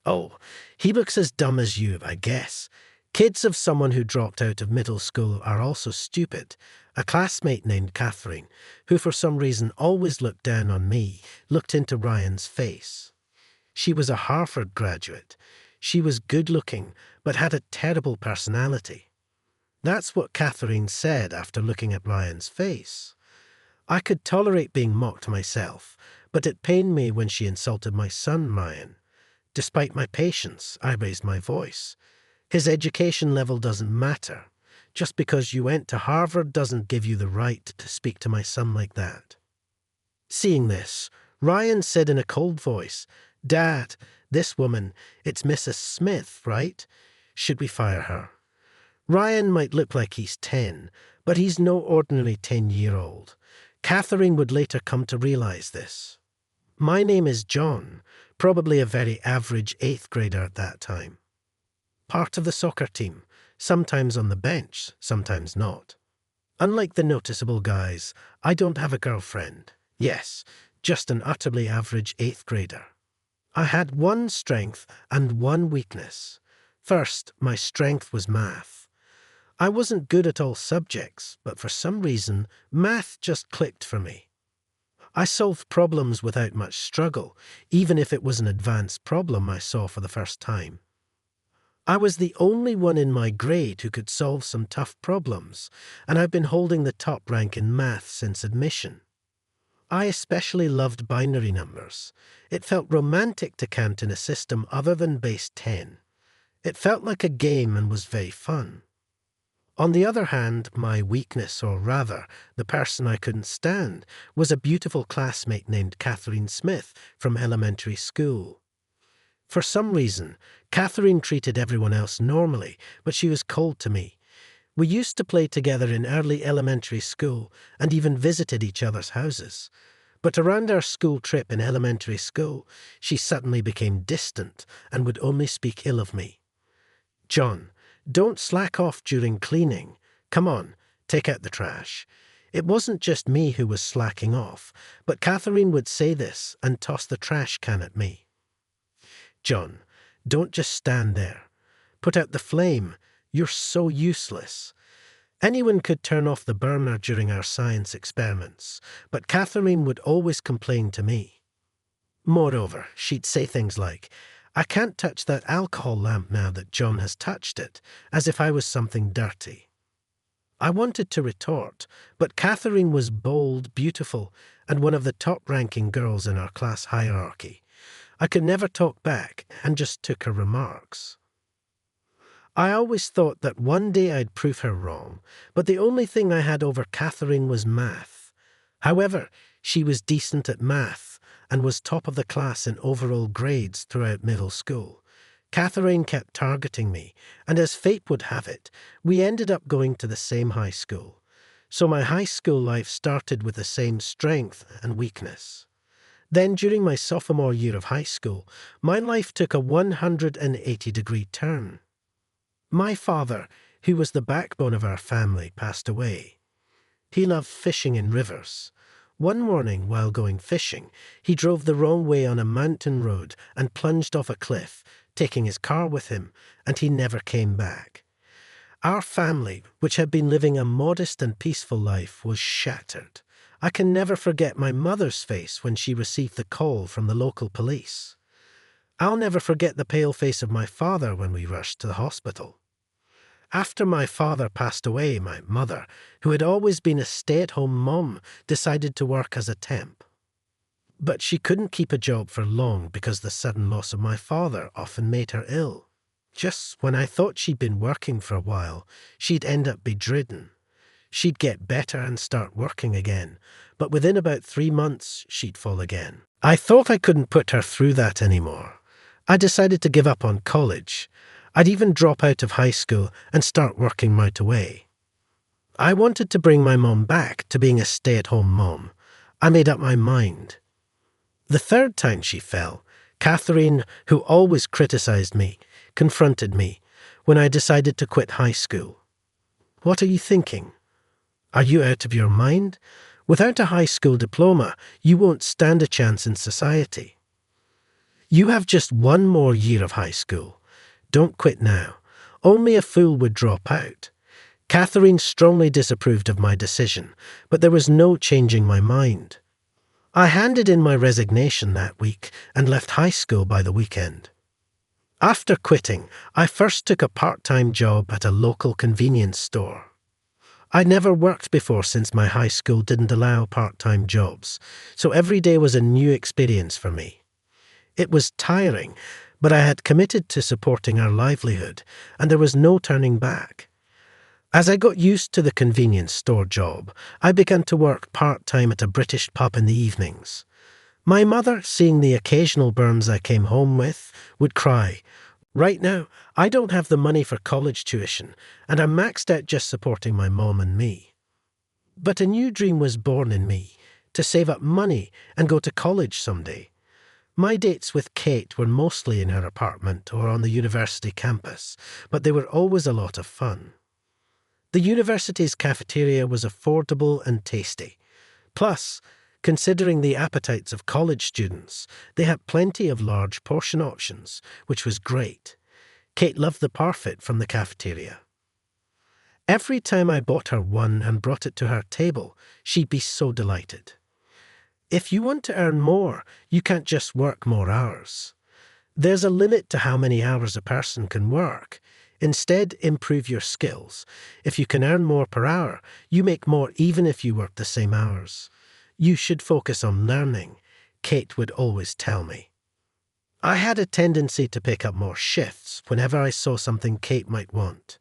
Oh, he looks as dumb as you, I guess. Kids of someone who dropped out of middle school are also stupid. A classmate named Catherine, who for some reason always looked down on me, looked into Ryan's face. She was a Harvard graduate. She was good-looking, but had a terrible personality. That's what Catherine said after looking at Ryan's face. I could tolerate being mocked myself, but it pained me when she insulted my son, Ryan. Despite my patience, I raised my voice. His education level doesn't matter. Just because you went to Harvard doesn't give you the right to speak to my son like that. Seeing this, Ryan said in a cold voice, "Dad, this woman, it's Mrs. Smith, right? Should we fire her?" Ryan might look like he's 10, but he's no ordinary 10-year-old. Catherine would later come to realize this. My name is John, probably a very average 8th grader at that time. Part of the soccer team, sometimes on the bench, sometimes not. Unlike the noticeable guys, I don't have a girlfriend. Yes, just an utterly average 8th grader. I had one strength and one weakness. First, my strength was math. I wasn't good at all subjects, but for some reason, math just clicked for me. I solved problems without much struggle, even if it was an advanced problem I saw for the first time. I was the only one in my grade who could solve some tough problems, and I've been holding the top rank in math since admission. I especially loved binary numbers. It felt romantic to count in a system other than base 10. It felt like a game and was very fun. On the other hand, my weakness, or rather, the person I couldn't stand, was a beautiful classmate named Catherine Smith from elementary school. For some reason, Catherine treated everyone else normally, but she was cold to me. We used to play together in early elementary school and even visited each other's houses. But around our school trip in elementary school, she suddenly became distant and would only speak ill of me. "John, don't slack off during cleaning. Come on, take out the trash." It wasn't just me who was slacking off, but Catherine would say this and toss the trash can at me. "John, don't just stand there. Put out the flame. You're so useless." Anyone could turn off the burner during our science experiments, but Catherine would always complain to me. Moreover, she'd say things like, "I can't touch that alcohol lamp now that John has touched it," as if I was something dirty. I wanted to retort, but Catherine was bold, beautiful, and one of the top-ranking girls in our class hierarchy. I could never talk back and just took her remarks. I always thought that one day I'd prove her wrong, but the only thing I had over Catherine was math. However, she was decent at math and was top of the class in overall grades throughout middle school. Catherine kept targeting me, and as fate would have it, we ended up going to the same high school. So my high school life started with the same strength and weakness. Then during my sophomore year of high school, my life took a 180-degree turn. My father, who was the backbone of our family, passed away. He loved fishing in rivers. One morning, while going fishing, he drove the wrong way on a mountain road and plunged off a cliff, taking his car with him, and he never came back. Our family, which had been living a modest and peaceful life, was shattered. I can never forget my mother's face when she received the call from the local police. I'll never forget the pale face of my father when we rushed to the hospital. After my father passed away, my mother, who had always been a stay-at-home mom, decided to work as a temp. But she couldn't keep a job for long because the sudden loss of my father often made her ill. Just when I thought she'd been working for a while, she'd end up bedridden. She'd get better and start working again, but within about 3 months, she'd fall again. I thought I couldn't put her through that anymore. I decided to give up on college. I'd even drop out of high school and start working right away. I wanted to bring my mom back to being a stay-at-home mom. I made up my mind. The third time she fell, Catherine, who always criticized me, confronted me when I decided to quit high school. "What are you thinking? Are you out of your mind? Without a high school diploma, you won't stand a chance in society. You have just one more year of high school. Don't quit now. Only a fool would drop out. Catherine strongly disapproved of my decision, but there was no changing my mind. I handed in my resignation that week and left high school by the weekend. After quitting, I first took a part-time job at a local convenience store. I'd never worked before since my high school didn't allow part-time jobs, so every day was a new experience for me. It was tiring, but I had committed to supporting our livelihood, and there was no turning back. As I got used to the convenience store job, I began to work part-time at a British pub in the evenings. My mother, seeing the occasional burns I came home with, would cry, "Right now, I don't have the money for college tuition, and I'm maxed out just supporting my mom and me." But a new dream was born in me, to save up money and go to college someday. My dates with Kate were mostly in her apartment or on the university campus, but they were always a lot of fun. The university's cafeteria was affordable and tasty. Plus, considering the appetites of college students, they had plenty of large portion options, which was great. Kate loved the parfait from the cafeteria. Every time I bought her one and brought it to her table, she'd be so delighted. If you want to earn more, you can't just work more hours. There's a limit to how many hours a person can work. Instead, improve your skills. If you can earn more per hour, you make more even if you work the same hours. You should focus on learning, Kate would always tell me. I had a tendency to pick up more shifts whenever I saw something Kate might want.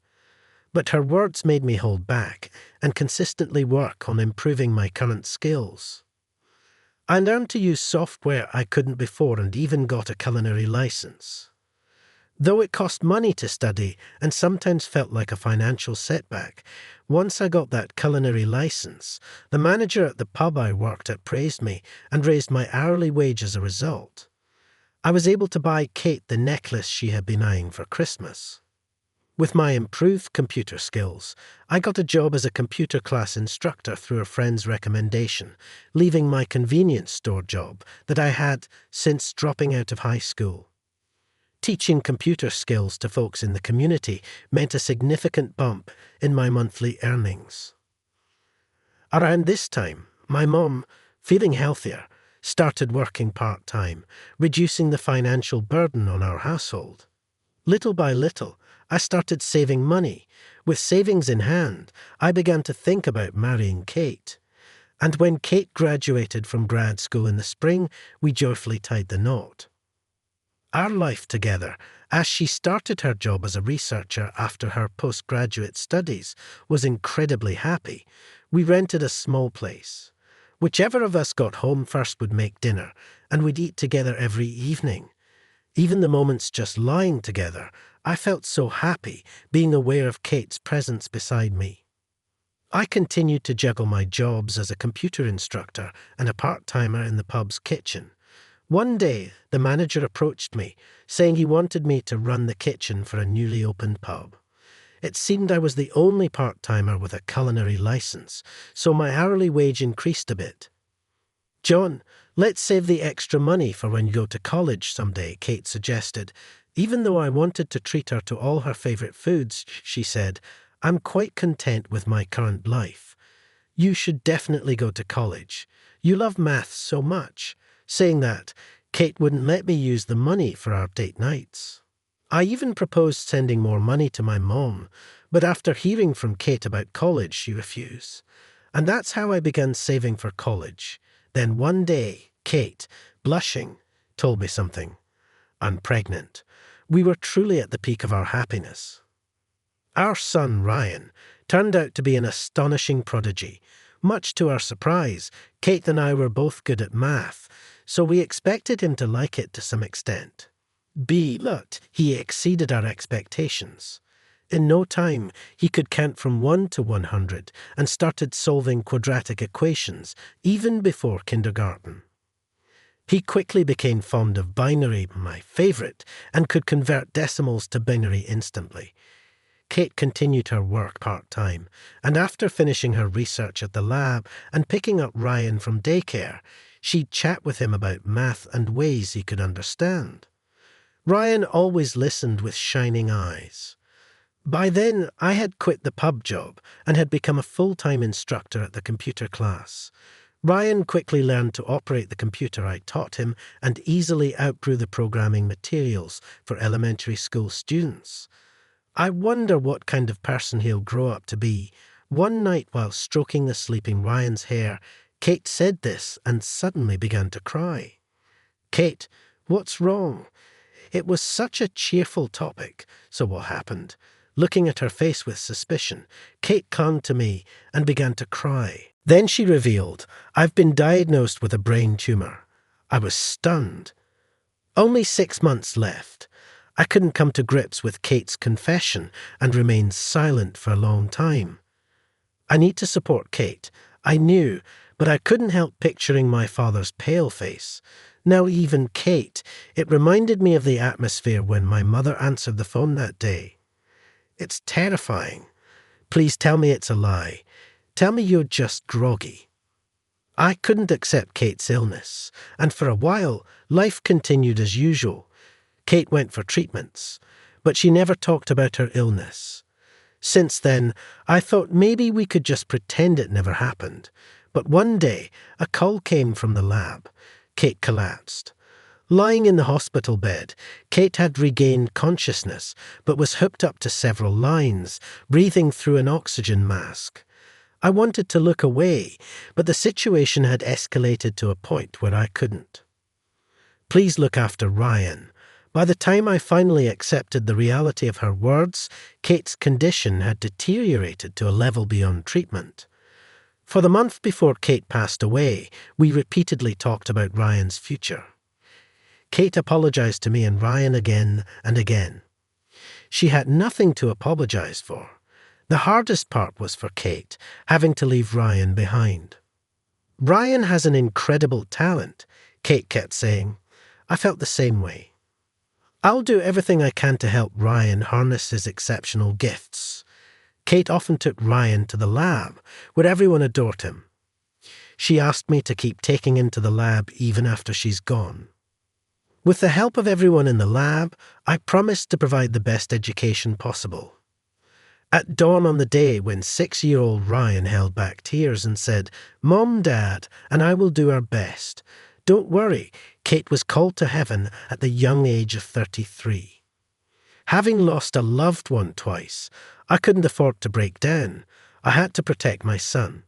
But her words made me hold back and consistently work on improving my current skills. I learned to use software I couldn't before and even got a culinary license. Though it cost money to study and sometimes felt like a financial setback, once I got that culinary license, the manager at the pub I worked at praised me and raised my hourly wage as a result. I was able to buy Kate the necklace she had been eyeing for Christmas. With my improved computer skills, I got a job as a computer class instructor through a friend's recommendation, leaving my convenience store job that I had since dropping out of high school. Teaching computer skills to folks in the community meant a significant bump in my monthly earnings. Around this time, my mom, feeling healthier, started working part-time, reducing the financial burden on our household. Little by little, I started saving money. With savings in hand, I began to think about marrying Kate. And when Kate graduated from grad school in the spring, we joyfully tied the knot. Our life together, as she started her job as a researcher after her postgraduate studies, was incredibly happy. We rented a small place. Whichever of us got home first would make dinner, and we'd eat together every evening. Even the moments just lying together, I felt so happy being aware of Kate's presence beside me. I continued to juggle my jobs as a computer instructor and a part-timer in the pub's kitchen. One day, the manager approached me, saying he wanted me to run the kitchen for a newly opened pub. It seemed I was the only part-timer with a culinary license, so my hourly wage increased a bit. "John, let's save the extra money for when you go to college someday," Kate suggested. Even though I wanted to treat her to all her favourite foods, she said, "I'm quite content with my current life. You should definitely go to college. You love maths so much." Saying that, Kate wouldn't let me use the money for our date nights. I even proposed sending more money to my mom, but after hearing from Kate about college, she refused. And that's how I began saving for college. Then one day, Kate, blushing, told me something. "I'm pregnant." We were truly at the peak of our happiness. Our son, Ryan, turned out to be an astonishing prodigy. Much to our surprise, Kate and I were both good at math, so we expected him to like it to some extent. But he exceeded our expectations. In no time, he could count from 1 to 100 and started solving quadratic equations, even before kindergarten. He quickly became fond of binary, my favourite, and could convert decimals to binary instantly. Kate continued her work part-time, and after finishing her research at the lab and picking up Ryan from daycare, She'd chat with him about math and ways he could understand. Ryan always listened with shining eyes. By then, I had quit the pub job and had become a full-time instructor at the computer class. Ryan quickly learned to operate the computer I taught him and easily outgrew the programming materials for elementary school students. I wonder what kind of person he'll grow up to be. One night while stroking the sleeping Ryan's hair, Kate said this and suddenly began to cry. "Kate, what's wrong?" It was such a cheerful topic, so what happened? Looking at her face with suspicion, Kate clung to me and began to cry. Then she revealed, "I've been diagnosed with a brain tumor." I was stunned. Only 6 months left. I couldn't come to grips with Kate's confession and remained silent for a long time. I need to support Kate, I knew, but I couldn't help picturing my father's pale face. Now even Kate, it reminded me of the atmosphere when my mother answered the phone that day. It's terrifying. Please tell me it's a lie. Tell me you're just groggy. I couldn't accept Kate's illness, and for a while, life continued as usual. Kate went for treatments, but she never talked about her illness. Since then, I thought maybe we could just pretend it never happened. But one day, a call came from the lab. Kate collapsed. Lying in the hospital bed, Kate had regained consciousness, but was hooked up to several lines, breathing through an oxygen mask. I wanted to look away, but the situation had escalated to a point where I couldn't. Please look after Ryan. By the time I finally accepted the reality of her words, Kate's condition had deteriorated to a level beyond treatment. For the month before Kate passed away, we repeatedly talked about Ryan's future. Kate apologized to me and Ryan again and again. She had nothing to apologize for. The hardest part was for Kate, having to leave Ryan behind. "Ryan has an incredible talent," Kate kept saying. I felt the same way. "I'll do everything I can to help Ryan harness his exceptional gifts." Kate often took Ryan to the lab, where everyone adored him. She asked me to keep taking him to the lab even after she's gone. With the help of everyone in the lab, I promised to provide the best education possible. At dawn on the day when 6-year-old Ryan held back tears and said, "Mom, Dad, and I will do our best. Don't worry," Kate was called to heaven at the young age of 33. Having lost a loved one twice, I couldn't afford to break down. I had to protect my son.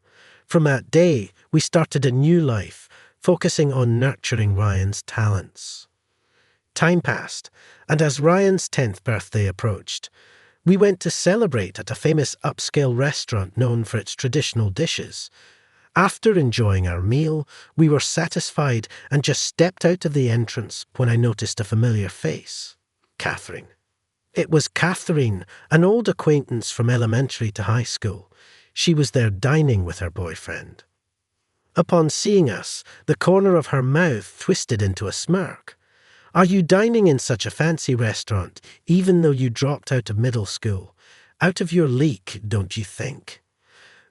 From that day, we started a new life, focusing on nurturing Ryan's talents. Time passed, and as Ryan's 10th birthday approached, we went to celebrate at a famous upscale restaurant known for its traditional dishes. After enjoying our meal, we were satisfied and just stepped out of the entrance when I noticed a familiar face. Catherine. It was Catherine, an old acquaintance from elementary to high school. She was there dining with her boyfriend. Upon seeing us, the corner of her mouth twisted into a smirk. "Are you dining in such a fancy restaurant, even though you dropped out of middle school? Out of your league, don't you think?"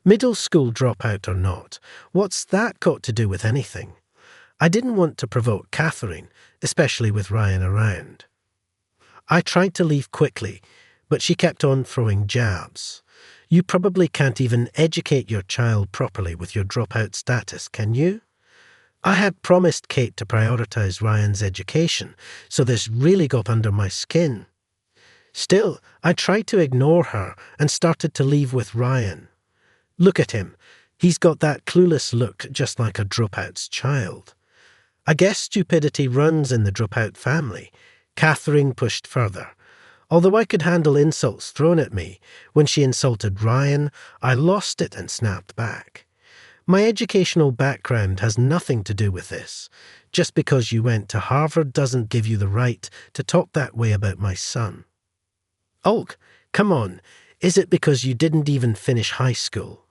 Middle school dropout or not, what's that got to do with anything? I didn't want to provoke Catherine, especially with Ryan around. I tried to leave quickly, but she kept on throwing jabs. "You probably can't even educate your child properly with your dropout status, can you?" I had promised Kate to prioritize Ryan's education, so this really got under my skin. Still, I tried to ignore her and started to leave with Ryan. Look at him. He's got that clueless look just like a dropout's child. I guess stupidity runs in the dropout family. Catherine pushed further. Although I could handle insults thrown at me, when she insulted Ryan, I lost it and snapped back. My educational background has nothing to do with this. Just because you went to Harvard doesn't give you the right to talk that way about my son. "Ulk, come on. Is it because you didn't even finish high school?"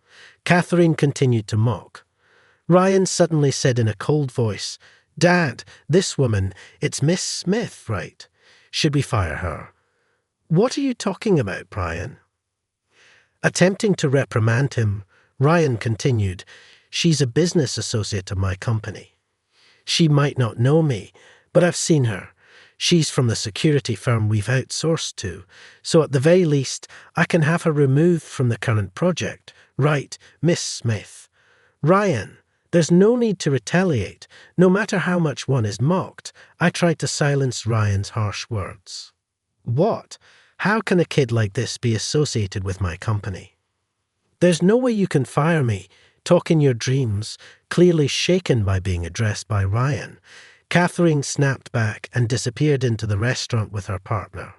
Catherine continued to mock. Ryan suddenly said in a cold voice, "Dad, this woman, it's Miss Smith, right? Should we fire her?" "What are you talking about, Ryan?" Attempting to reprimand him, Ryan continued, "She's a business associate of my company." She might not know me, but I've seen her. She's from the security firm we've outsourced to, so at the very least, I can have her removed from the current project. Right, Miss Smith. Ryan, there's no need to retaliate. No matter how much one is mocked, I tried to silence Ryan's harsh words. What? How can a kid like this be associated with my company? There's no way you can fire me. Talk in your dreams, clearly shaken by being addressed by Ryan. Catherine snapped back and disappeared into the restaurant with her partner.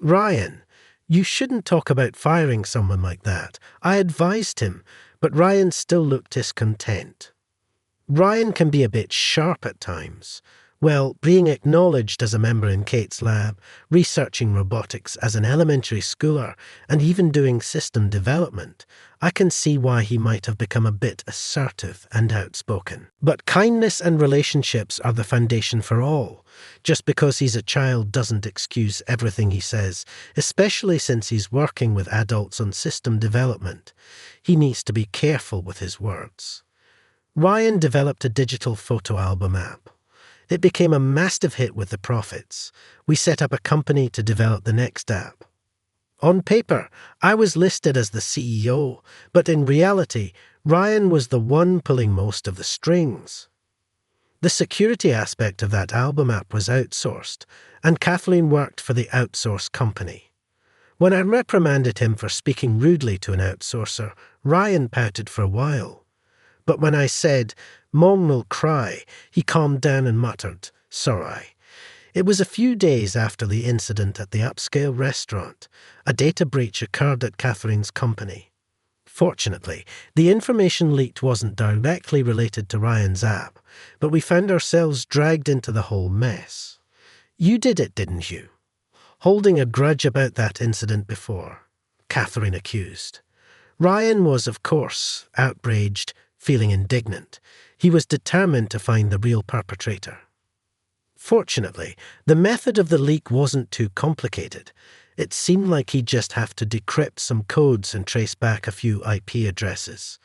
Ryan, you shouldn't talk about firing someone like that. I advised him, but Ryan still looked discontent. Ryan can be a bit sharp at times. Well, being acknowledged as a member in Kate's lab, researching robotics as an elementary schooler, and even doing system development, I can see why he might have become a bit assertive and outspoken. But kindness and relationships are the foundation for all. Just because he's a child doesn't excuse everything he says, especially since he's working with adults on system development. He needs to be careful with his words. Ryan developed a digital photo album app. It became a massive hit with the profits. We set up a company to develop the next app. On paper, I was listed as the CEO, but in reality, Ryan was the one pulling most of the strings. The security aspect of that album app was outsourced, and Kathleen worked for the outsourced company. When I reprimanded him for speaking rudely to an outsourcer, Ryan pouted for a while. But when I said, "Mom will cry," he calmed down and muttered, "Sorry." It was a few days after the incident at the upscale restaurant. A data breach occurred at Catherine's company. Fortunately, the information leaked wasn't directly related to Ryan's app, but we found ourselves dragged into the whole mess. You did it, didn't you? Holding a grudge about that incident before, Catherine accused. Ryan was, of course, outraged, feeling indignant. He was determined to find the real perpetrator. Fortunately, the method of the leak wasn't too complicated. It seemed like he'd just have to decrypt some codes and trace back a few IP addresses.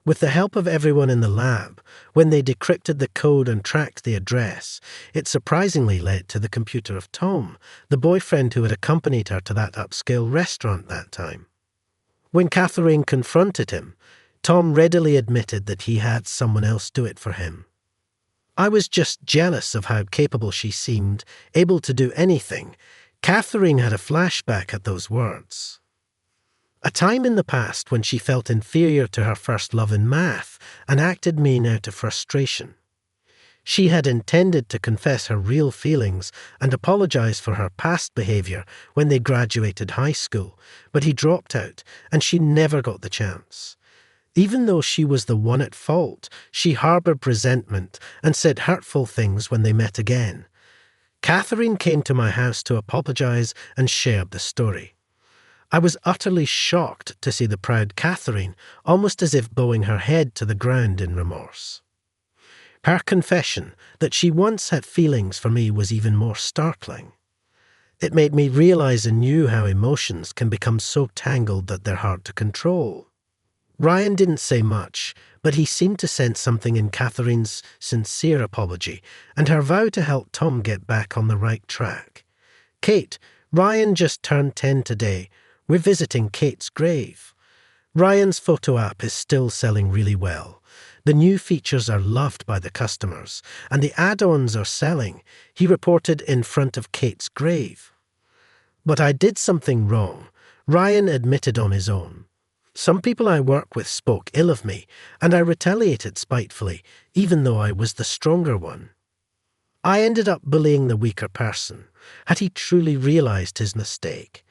With the help of everyone in the lab, when they decrypted the code and tracked the address, it surprisingly led to the computer of Tom, the boyfriend who had accompanied her to that upscale restaurant that time. When Catherine confronted him, Tom readily admitted that he had someone else do it for him. I was just jealous of how capable she seemed, able to do anything. Catherine had a flashback at those words. A time in the past when she felt inferior to her first love in math and acted mean out of frustration. She had intended to confess her real feelings and apologize for her past behavior when they graduated high school, but he dropped out and she never got the chance. Even though she was the one at fault, she harbored resentment and said hurtful things when they met again. Catherine came to my house to apologize and shared the story. I was utterly shocked to see the proud Catherine, almost as if bowing her head to the ground in remorse. Her confession that she once had feelings for me was even more startling. It made me realize anew how emotions can become so tangled that they're hard to control. Ryan didn't say much, but he seemed to sense something in Catherine's sincere apology and her vow to help Tom get back on the right track. "Kate, Ryan just turned 10 today. We're visiting Kate's grave." Ryan's photo app is still selling really well. The new features are loved by the customers, and the add-ons are selling, he reported in front of Kate's grave. But I did something wrong, Ryan admitted on his own. Some people I work with spoke ill of me, and I retaliated spitefully, even though I was the stronger one. I ended up bullying the weaker person. Had he truly realized his mistake?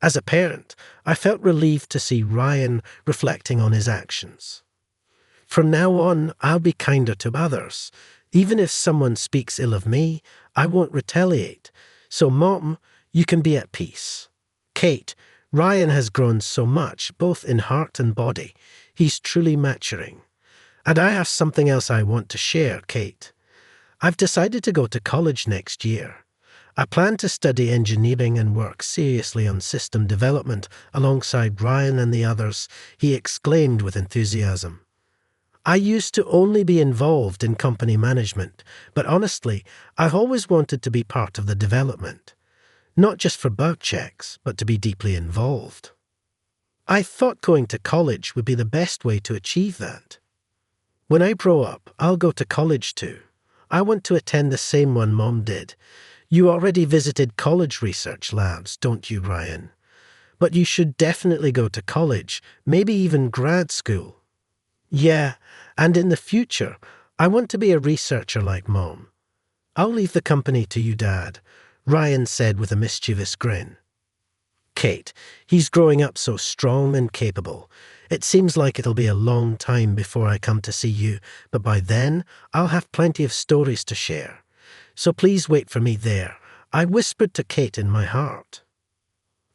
As a parent, I felt relieved to see Ryan reflecting on his actions. From now on, I'll be kinder to others. Even if someone speaks ill of me, I won't retaliate. So, Mom, you can be at peace. Kate, Ryan has grown so much, both in heart and body. He's truly maturing. And I have something else I want to share, Kate. I've decided to go to college next year. I plan to study engineering and work seriously on system development alongside Ryan and the others, he exclaimed with enthusiasm. I used to only be involved in company management, but honestly, I've always wanted to be part of the development. Not just for bug checks, but to be deeply involved. I thought going to college would be the best way to achieve that. When I grow up, I'll go to college too. I want to attend the same one Mom did. You already visited college research labs, don't you, Ryan? But you should definitely go to college, maybe even grad school. Yeah, and in the future, I want to be a researcher like Mom. I'll leave the company to you, Dad, Ryan said with a mischievous grin. Kate, he's growing up so strong and capable. It seems like it'll be a long time before I come to see you, but by then, I'll have plenty of stories to share. So please wait for me there, I whispered to Kate in my heart.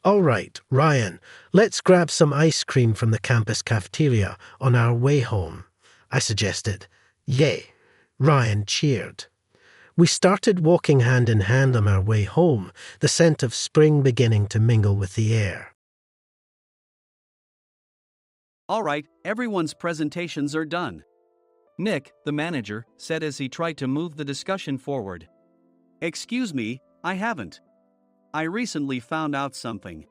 All right, Ryan, let's grab some ice cream from the campus cafeteria on our way home, I suggested. Yay, Ryan cheered. We started walking hand in hand on our way home, the scent of spring beginning to mingle with the air. All right, everyone's presentations are done. Nick, the manager, said as he tried to move the discussion forward. Excuse me, I haven't. I recently found out something.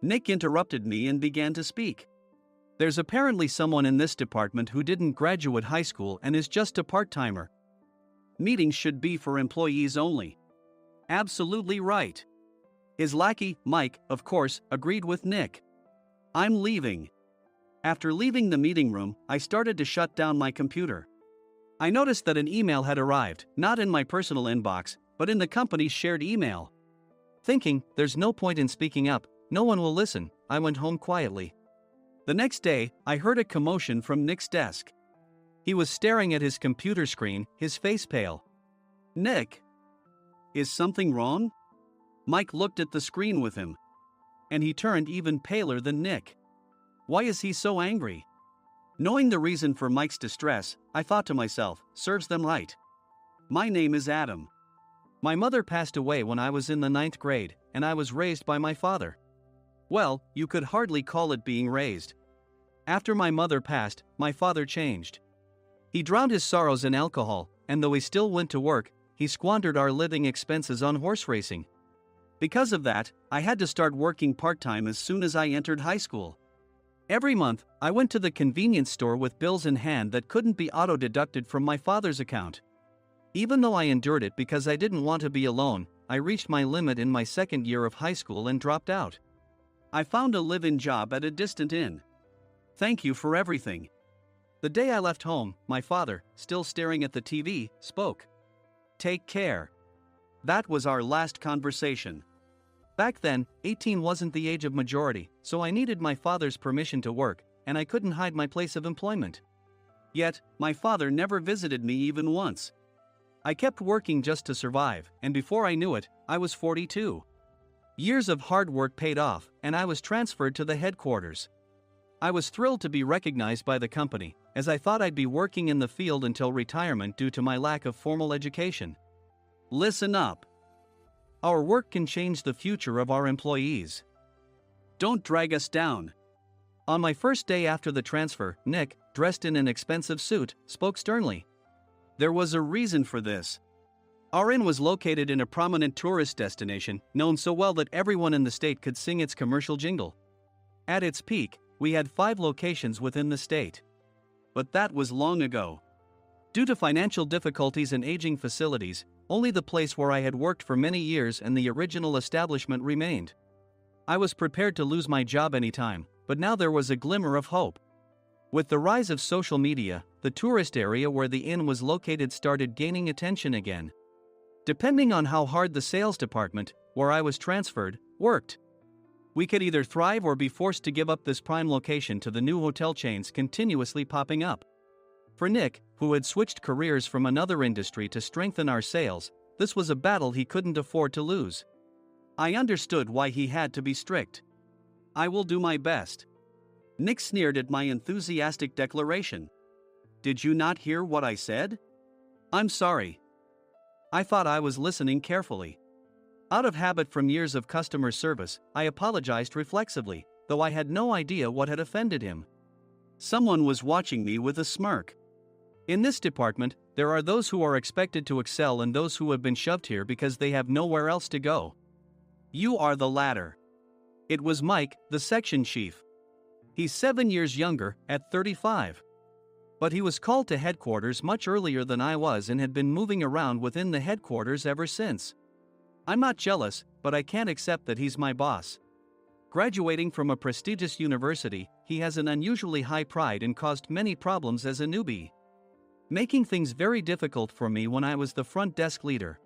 Nick interrupted me and began to speak. There's apparently someone in this department who didn't graduate high school and is just a part-timer. Meetings should be for employees only. Absolutely right. His lackey, Mike, of course, agreed with Nick. I'm leaving. After leaving the meeting room, I started to shut down my computer. I noticed that an email had arrived, not in my personal inbox, but in the company's shared email. Thinking, there's no point in speaking up, no one will listen, I went home quietly. The next day, I heard a commotion from Nick's desk. He was staring at his computer screen, his face pale. Nick? Is something wrong? Mike looked at the screen with him. And he turned even paler than Nick. Why is he so angry? Knowing the reason for Mike's distress, I thought to myself, serves them right. My name is Adam. My mother passed away when I was in the 9th grade, and I was raised by my father. Well, you could hardly call it being raised. After my mother passed, my father changed. He drowned his sorrows in alcohol, and though he still went to work, he squandered our living expenses on horse racing. Because of that, I had to start working part-time as soon as I entered high school. Every month, I went to the convenience store with bills in hand that couldn't be auto-deducted from my father's account. Even though I endured it because I didn't want to be alone, I reached my limit in my second year of high school and dropped out. I found a live-in job at a distant inn. Thank you for everything. The day I left home, my father, still staring at the TV, spoke. Take care. That was our last conversation. Back then, 18 wasn't the age of majority, so I needed my father's permission to work, and I couldn't hide my place of employment. Yet, my father never visited me even once. I kept working just to survive, and before I knew it, I was 42. Years of hard work paid off, and I was transferred to the headquarters. I was thrilled to be recognized by the company, as I thought I'd be working in the field until retirement due to my lack of formal education. Listen up. Our work can change the future of our employees. Don't drag us down. On my first day after the transfer, Nick, dressed in an expensive suit, spoke sternly. There was a reason for this. Our inn was located in a prominent tourist destination, known so well that everyone in the state could sing its commercial jingle. At its peak, we had 5 locations within the state. But that was long ago. Due to financial difficulties and aging facilities, only the place where I had worked for many years and the original establishment remained. I was prepared to lose my job anytime, but now there was a glimmer of hope. With the rise of social media, the tourist area where the inn was located started gaining attention again. Depending on how hard the sales department, where I was transferred, worked. We could either thrive or be forced to give up this prime location to the new hotel chains continuously popping up. For Nick, who had switched careers from another industry to strengthen our sales, this was a battle he couldn't afford to lose. I understood why he had to be strict. I will do my best. Nick sneered at my enthusiastic declaration. Did you not hear what I said? I'm sorry. I thought I was listening carefully. Out of habit from years of customer service, I apologized reflexively, though I had no idea what had offended him. Someone was watching me with a smirk. In this department, there are those who are expected to excel and those who have been shoved here because they have nowhere else to go. You are the latter. It was Mike, the section chief. He's 7 years younger, at 35. But he was called to headquarters much earlier than I was and had been moving around within the headquarters ever since. I'm not jealous, but I can't accept that he's my boss. Graduating from a prestigious university, he has an unusually high pride and caused many problems as a newbie, making things very difficult for me when I was the front desk leader.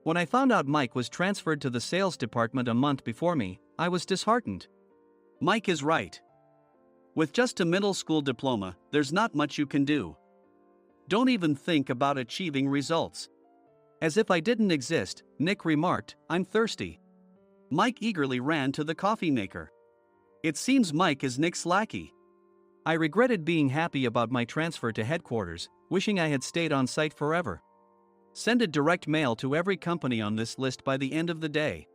When I found out Mike was transferred to the sales department a month before me, I was disheartened. Mike is right. With just a middle school diploma, there's not much you can do. Don't even think about achieving results. As if I didn't exist, Nick remarked, "I'm thirsty." Mike eagerly ran to the coffee maker. It seems Mike is Nick's lackey. I regretted being happy about my transfer to headquarters, wishing I had stayed on site forever. Send a direct mail to every company on this list by the end of the day.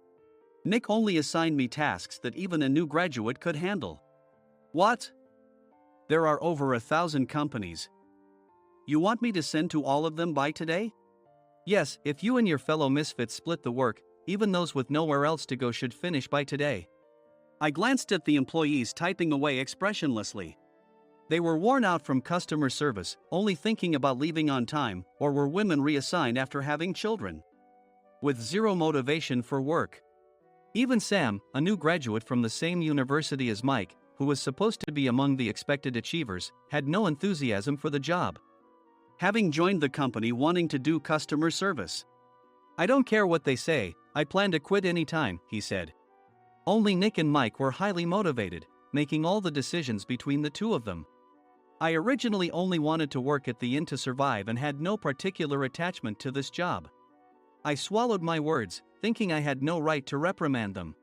Nick only assigned me tasks that even a new graduate could handle. What? There are over 1,000 companies. You want me to send to all of them by today? Yes, if you and your fellow misfits split the work, even those with nowhere else to go should finish by today. I glanced at the employees typing away expressionlessly. They were worn out from customer service, only thinking about leaving on time, or were women reassigned after having children, with zero motivation for work. Even Sam, a new graduate from the same university as Mike, who was supposed to be among the expected achievers, had no enthusiasm for the job, having joined the company wanting to do customer service. "I don't care what they say, I plan to quit anytime," he said. Only Nick and Mike were highly motivated, making all the decisions between the two of them. I originally only wanted to work at the inn to survive and had no particular attachment to this job. I swallowed my words, thinking I had no right to reprimand them.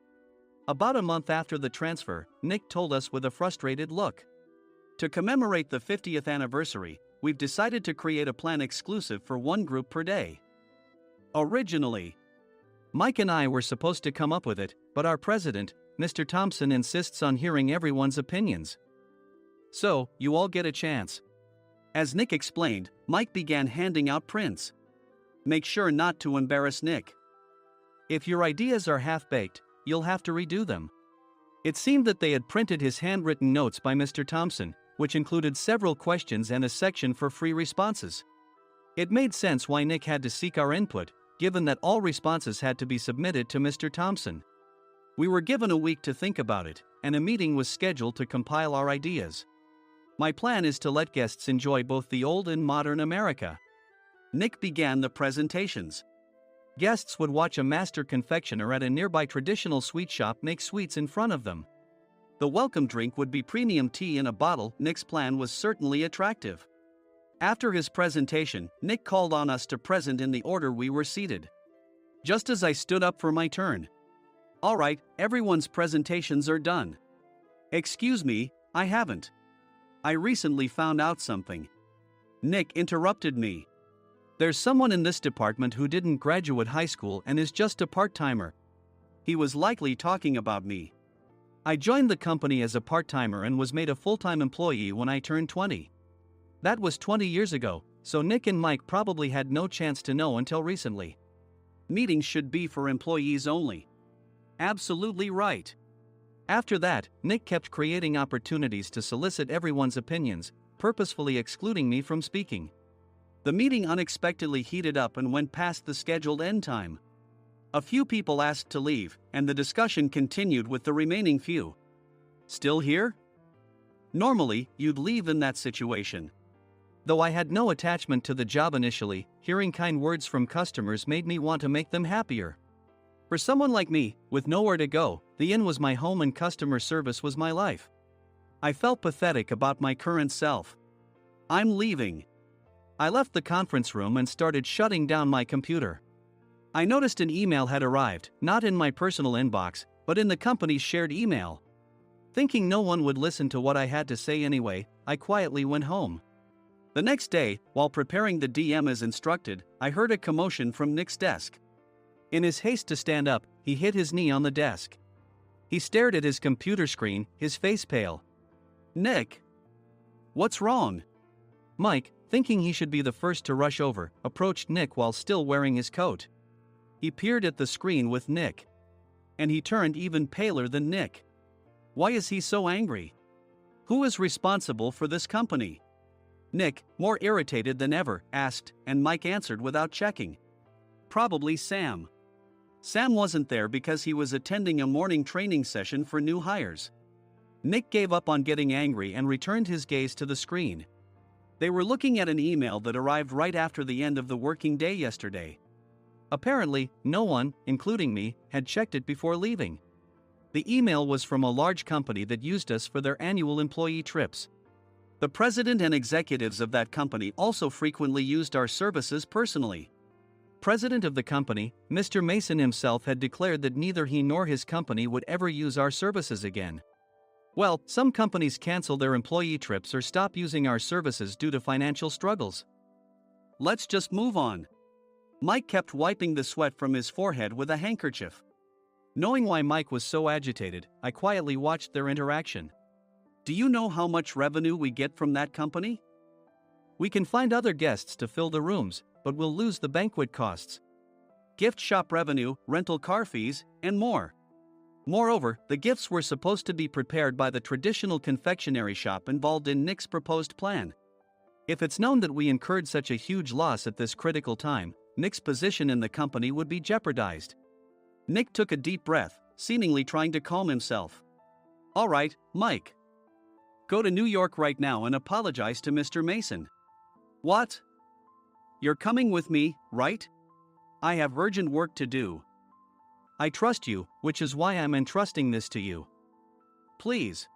About a month after the transfer, Nick told us with a frustrated look, "To commemorate the 50th anniversary, we've decided to create a plan exclusive for one group per day." Originally, Mike and I were supposed to come up with it, but our president, Mr. Thompson, insists on hearing everyone's opinions. "So, you all get a chance." As Nick explained, Mike began handing out prints. "Make sure not to embarrass Nick. If your ideas are half-baked, you'll have to redo them." It seemed that they had printed his handwritten notes by Mr. Thompson, which included several questions and a section for free responses. It made sense why Nick had to seek our input, given that all responses had to be submitted to Mr. Thompson. We were given a week to think about it, and a meeting was scheduled to compile our ideas. My plan is to let guests enjoy both the old and modern America. Nick began the presentations. Guests would watch a master confectioner at a nearby traditional sweet shop make sweets in front of them. The welcome drink would be premium tea in a bottle. Nick's plan was certainly attractive. After his presentation, Nick called on us to present in the order we were seated. Just as I stood up for my turn. "All right, everyone's presentations are done." "Excuse me, I haven't. I recently found out something." Nick interrupted me. "There's someone in this department who didn't graduate high school and is just a part-timer." He was likely talking about me. I joined the company as a part-timer and was made a full-time employee when I turned 20. That was 20 years ago, so Nick and Mike probably had no chance to know until recently. Meetings should be for employees only. Absolutely right. After that, Nick kept creating opportunities to solicit everyone's opinions, purposefully excluding me from speaking. The meeting unexpectedly heated up and went past the scheduled end time. A few people asked to leave, and the discussion continued with the remaining few. "Still here?" Normally, you'd leave in that situation. Though I had no attachment to the job initially, hearing kind words from customers made me want to make them happier. For someone like me, with nowhere to go, the inn was my home and customer service was my life. I felt pathetic about my current self. "I'm leaving." I left the conference room and started shutting down my computer. I noticed an email had arrived, not in my personal inbox, but in the company's shared email. Thinking no one would listen to what I had to say anyway, I quietly went home. The next day, while preparing the DM as instructed, I heard a commotion from Nick's desk. In his haste to stand up, he hit his knee on the desk. He stared at his computer screen, his face pale. "Nick? What's wrong?" "Mike, thinking he should be the first to rush over, approached Nick while still wearing his coat. He peered at the screen with Nick. And he turned even paler than Nick. Why is he so angry? Who is responsible for this company? Nick, more irritated than ever, asked, and Mike answered without checking. Probably Sam. Sam wasn't there because he was attending a morning training session for new hires. Nick gave up on getting angry and returned his gaze to the screen. They were looking at an email that arrived right after the end of the working day yesterday. Apparently, no one, including me, had checked it before leaving. The email was from a large company that used us for their annual employee trips. The president and executives of that company also frequently used our services personally. President of the company, Mr. Mason himself, had declared that neither he nor his company would ever use our services again. Well, some companies cancel their employee trips or stop using our services due to financial struggles. Let's just move on. Mike kept wiping the sweat from his forehead with a handkerchief. Knowing why Mike was so agitated, I quietly watched their interaction. Do you know how much revenue we get from that company? We can find other guests to fill the rooms, but we'll lose the banquet costs, gift shop revenue, rental car fees, and more. Moreover, the gifts were supposed to be prepared by the traditional confectionery shop involved in Nick's proposed plan. If it's known that we incurred such a huge loss at this critical time, Nick's position in the company would be jeopardized. Nick took a deep breath, seemingly trying to calm himself. All right, Mike. Go to New York right now and apologize to Mr. Mason. What? You're coming with me, right? I have urgent work to do. I trust you, which is why I'm entrusting this to you. Please.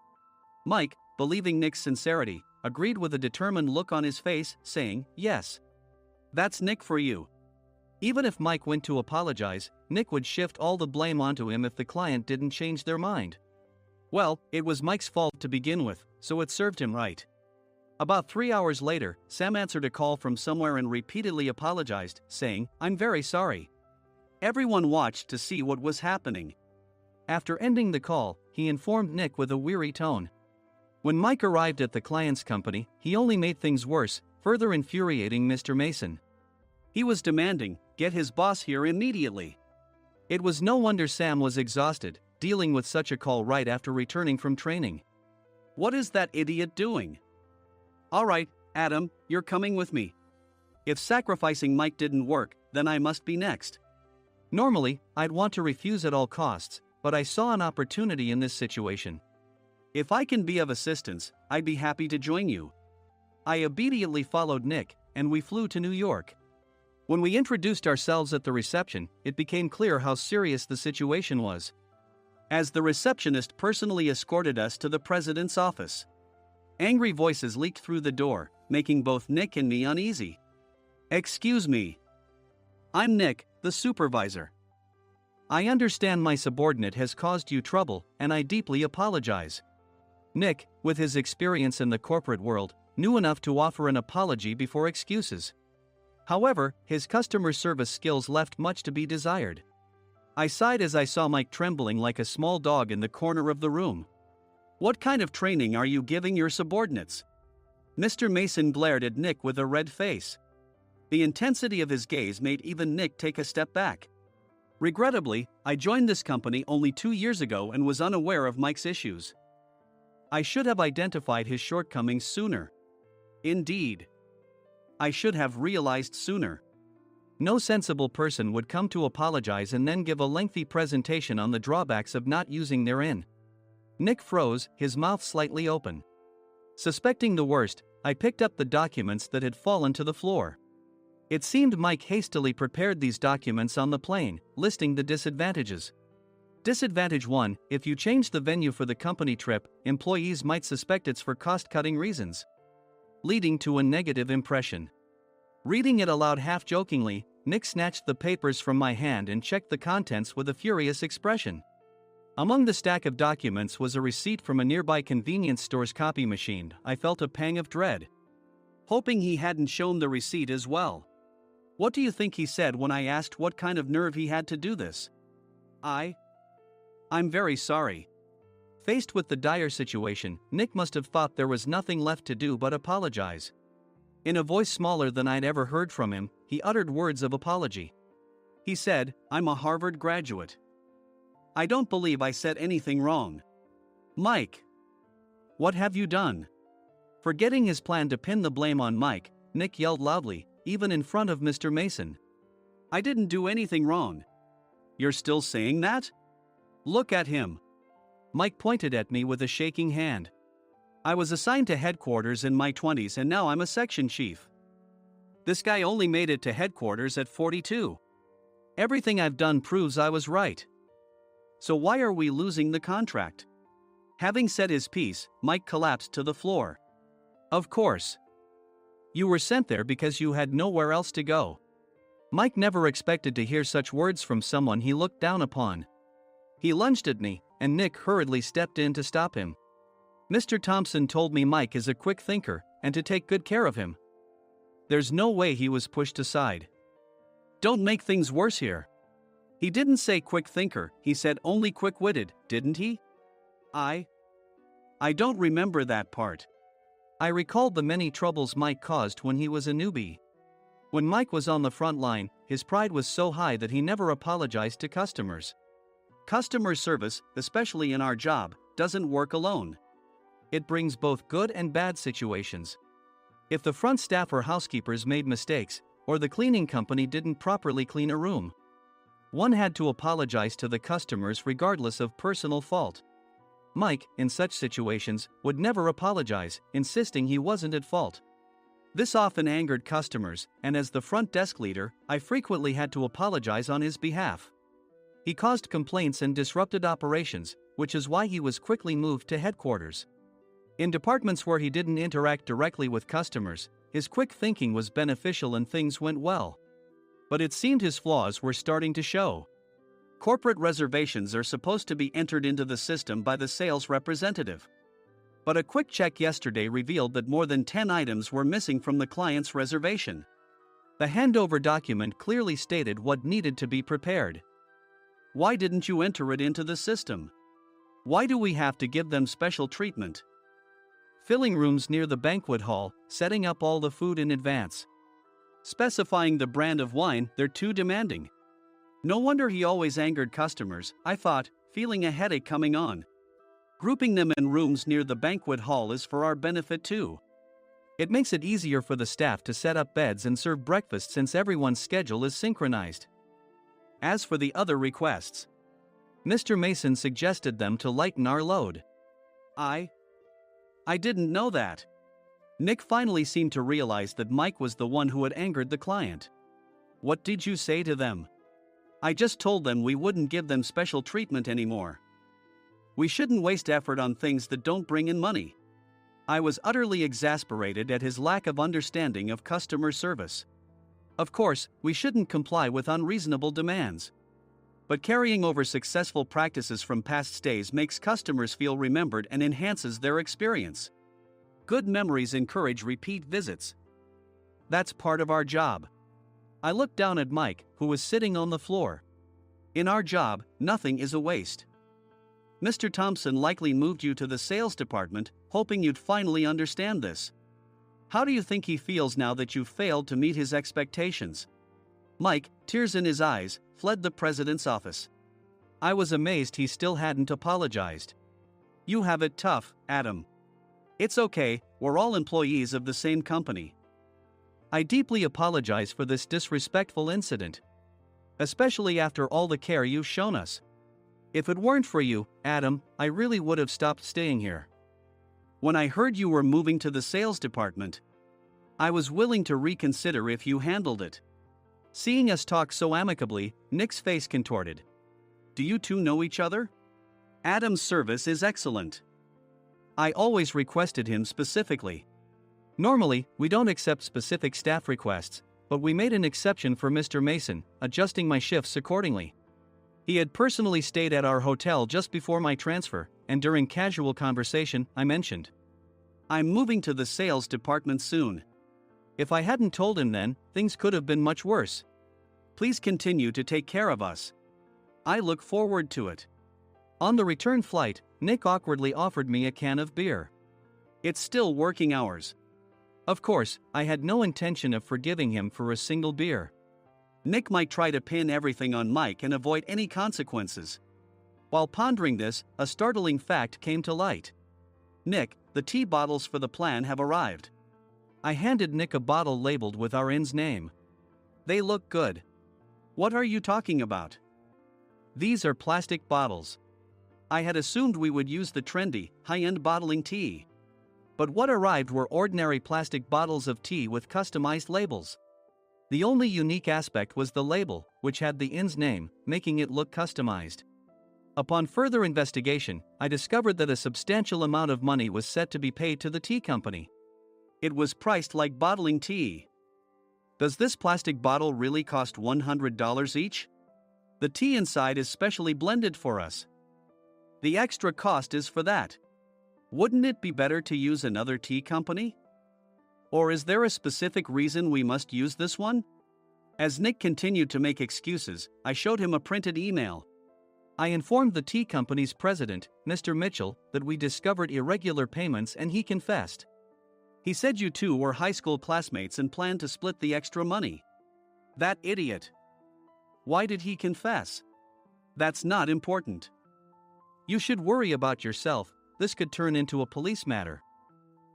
Mike, believing Nick's sincerity, agreed with a determined look on his face, saying, yes. That's Nick for you. Even if Mike went to apologize, Nick would shift all the blame onto him if the client didn't change their mind. Well, it was Mike's fault to begin with, so it served him right. About 3 hours later, Sam answered a call from somewhere and repeatedly apologized, saying, I'm very sorry. Everyone watched to see what was happening. After ending the call, he informed Nick with a weary tone. When Mike arrived at the client's company, he only made things worse, further infuriating Mr. Mason. He was demanding, get his boss here immediately. It was no wonder Sam was exhausted, dealing with such a call right after returning from training. What is that idiot doing? All right, Adam, you're coming with me. If sacrificing Mike didn't work, then I must be next. Normally, I'd want to refuse at all costs, but I saw an opportunity in this situation. If I can be of assistance, I'd be happy to join you. I immediately followed Nick, and we flew to New York. When we introduced ourselves at the reception, it became clear how serious the situation was. As the receptionist personally escorted us to the president's office. Angry voices leaked through the door, making both Nick and me uneasy. Excuse me. I'm Nick, the supervisor. I understand my subordinate has caused you trouble, and I deeply apologize. Nick, with his experience in the corporate world, knew enough to offer an apology before excuses. However, his customer service skills left much to be desired. I sighed as I saw Mike trembling like a small dog in the corner of the room. What kind of training are you giving your subordinates? Mr. Mason glared at Nick with a red face. The intensity of his gaze made even Nick take a step back. Regrettably, I joined this company only 2 years ago and was unaware of Mike's issues. I should have identified his shortcomings sooner. Indeed. I should have realized sooner. No sensible person would come to apologize and then give a lengthy presentation on the drawbacks of not using their in. Nick froze, his mouth slightly open. Suspecting the worst, I picked up the documents that had fallen to the floor. It seemed Mike hastily prepared these documents on the plane, listing the disadvantages. Disadvantage 1: if you change the venue for the company trip, employees might suspect it's for cost-cutting reasons, leading to a negative impression. Reading it aloud half-jokingly, Nick snatched the papers from my hand and checked the contents with a furious expression. Among the stack of documents was a receipt from a nearby convenience store's copy machine. I felt a pang of dread, hoping he hadn't shown the receipt as well. What do you think he said when I asked what kind of nerve he had to do this? I'm very sorry. Faced with the dire situation, Nick must have thought there was nothing left to do but apologize. In a voice smaller than I'd ever heard from him, he uttered words of apology. He said, "I'm a Harvard graduate. I don't believe I said anything wrong." "Mike! What have you done?" Forgetting his plan to pin the blame on Mike, Nick yelled loudly, even in front of Mr. Mason. "I didn't do anything wrong." "You're still saying that? Look at him." Mike pointed at me with a shaking hand. "I was assigned to headquarters in my 20s and now I'm a section chief. This guy only made it to headquarters at 42. Everything I've done proves I was right. So why are we losing the contract?" Having said his piece, Mike collapsed to the floor. "Of course. You were sent there because you had nowhere else to go." Mike never expected to hear such words from someone he looked down upon. He lunged at me, and Nick hurriedly stepped in to stop him. "Mr. Thompson told me Mike is a quick thinker, and to take good care of him." There's no way he was pushed aside. "Don't make things worse here." "He didn't say quick thinker, he said only quick-witted, didn't he?" I don't remember that part." I recalled the many troubles Mike caused when he was a newbie. When Mike was on the front line, his pride was so high that he never apologized to customers. Customer service, especially in our job, doesn't work alone. It brings both good and bad situations. If the front staff or housekeepers made mistakes, or the cleaning company didn't properly clean a room, one had to apologize to the customers regardless of personal fault. Mike, in such situations, would never apologize, insisting he wasn't at fault. This often angered customers, and as the front desk leader, I frequently had to apologize on his behalf. He caused complaints and disrupted operations, which is why he was quickly moved to headquarters. In departments where he didn't interact directly with customers, his quick thinking was beneficial and things went well. But it seemed his flaws were starting to show. Corporate reservations are supposed to be entered into the system by the sales representative. But a quick check yesterday revealed that more than 10 items were missing from the client's reservation. The handover document clearly stated what needed to be prepared. Why didn't you enter it into the system? Why do we have to give them special treatment? Filling rooms near the banquet hall, setting up all the food in advance. Specifying the brand of wine, they're too demanding. No wonder he always angered customers, I thought, feeling a headache coming on. Grouping them in rooms near the banquet hall is for our benefit too. It makes it easier for the staff to set up beds and serve breakfast since everyone's schedule is synchronized. As for the other requests, Mr. Mason suggested them to lighten our load. I didn't know that. Nick finally seemed to realize that Mike was the one who had angered the client. What did you say to them? I just told them we wouldn't give them special treatment anymore. We shouldn't waste effort on things that don't bring in money. I was utterly exasperated at his lack of understanding of customer service. Of course, we shouldn't comply with unreasonable demands. But carrying over successful practices from past stays makes customers feel remembered and enhances their experience. Good memories encourage repeat visits. That's part of our job. I looked down at Mike, who was sitting on the floor. In our job, nothing is a waste. Mr. Thompson likely moved you to the sales department, hoping you'd finally understand this. How do you think he feels now that you've failed to meet his expectations? Mike, tears in his eyes, fled the president's office. I was amazed he still hadn't apologized. You have it tough, Adam. It's okay, we're all employees of the same company. I deeply apologize for this disrespectful incident. Especially after all the care you've shown us. If it weren't for you, Adam, I really would have stopped staying here. When I heard you were moving to the sales department, I was willing to reconsider if you handled it. Seeing us talk so amicably, Nick's face contorted. Do you two know each other? Adam's service is excellent. I always requested him specifically. Normally, we don't accept specific staff requests, but we made an exception for Mr. Mason, adjusting my shifts accordingly. He had personally stayed at our hotel just before my transfer, and during casual conversation, I mentioned, I'm moving to the sales department soon. If I hadn't told him then, things could have been much worse. Please continue to take care of us. I look forward to it. On the return flight, Nick awkwardly offered me a can of beer. It's still working hours. Of course, I had no intention of forgiving him for a single beer. Nick might try to pin everything on Mike and avoid any consequences. While pondering this, a startling fact came to light. Nick, the tea bottles for the plan have arrived. I handed Nick a bottle labeled with our inn's name. They look good. What are you talking about? These are plastic bottles. I had assumed we would use the trendy, high-end bottling tea. But what arrived were ordinary plastic bottles of tea with customized labels. The only unique aspect was the label, which had the inn's name, making it look customized. Upon further investigation, I discovered that a substantial amount of money was set to be paid to the tea company. It was priced like bottling tea. Does this plastic bottle really cost $100 each? The tea inside is specially blended for us. The extra cost is for that. Wouldn't it be better to use another tea company? Or is there a specific reason we must use this one? As Nick continued to make excuses, I showed him a printed email. I informed the tea company's president, Mr. Mitchell, that we discovered irregular payments and he confessed. He said you two were high school classmates and planned to split the extra money. That idiot. Why did he confess? That's not important. You should worry about yourself, this could turn into a police matter.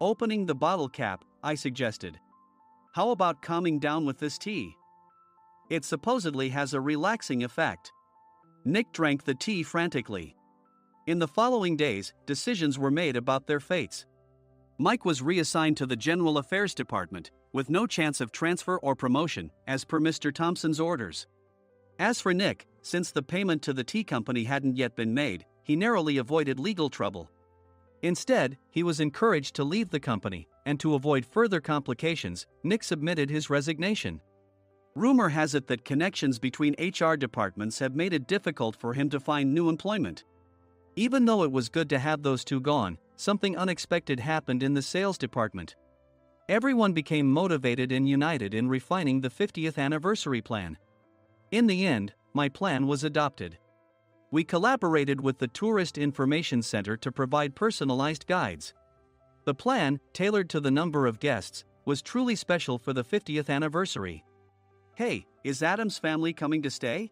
Opening the bottle cap, I suggested. How about calming down with this tea? It supposedly has a relaxing effect. Nick drank the tea frantically. In the following days, decisions were made about their fates. Mike was reassigned to the General Affairs Department, with no chance of transfer or promotion, as per Mr. Thompson's orders. As for Nick, since the payment to the tea company hadn't yet been made, he narrowly avoided legal trouble. Instead, he was encouraged to leave the company, and to avoid further complications, Nick submitted his resignation. Rumor has it that connections between HR departments have made it difficult for him to find new employment. Even though it was good to have those two gone, something unexpected happened in the sales department. Everyone became motivated and united in refining the 50th anniversary plan. In the end, my plan was adopted. We collaborated with the Tourist Information Center to provide personalized guides. The plan, tailored to the number of guests, was truly special for the 50th anniversary. Hey, is Adam's family coming to stay?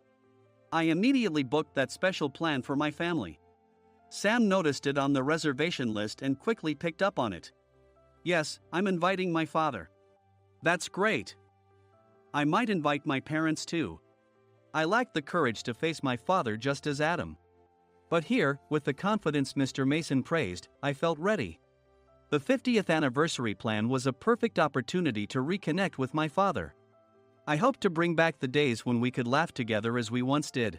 I immediately booked that special plan for my family. Sam noticed it on the reservation list and quickly picked up on it. Yes, I'm inviting my father. That's great. I might invite my parents too. I lacked the courage to face my father just as Adam. But here, with the confidence Mr. Mason praised, I felt ready. The 50th anniversary plan was a perfect opportunity to reconnect with my father. I hoped to bring back the days when we could laugh together as we once did.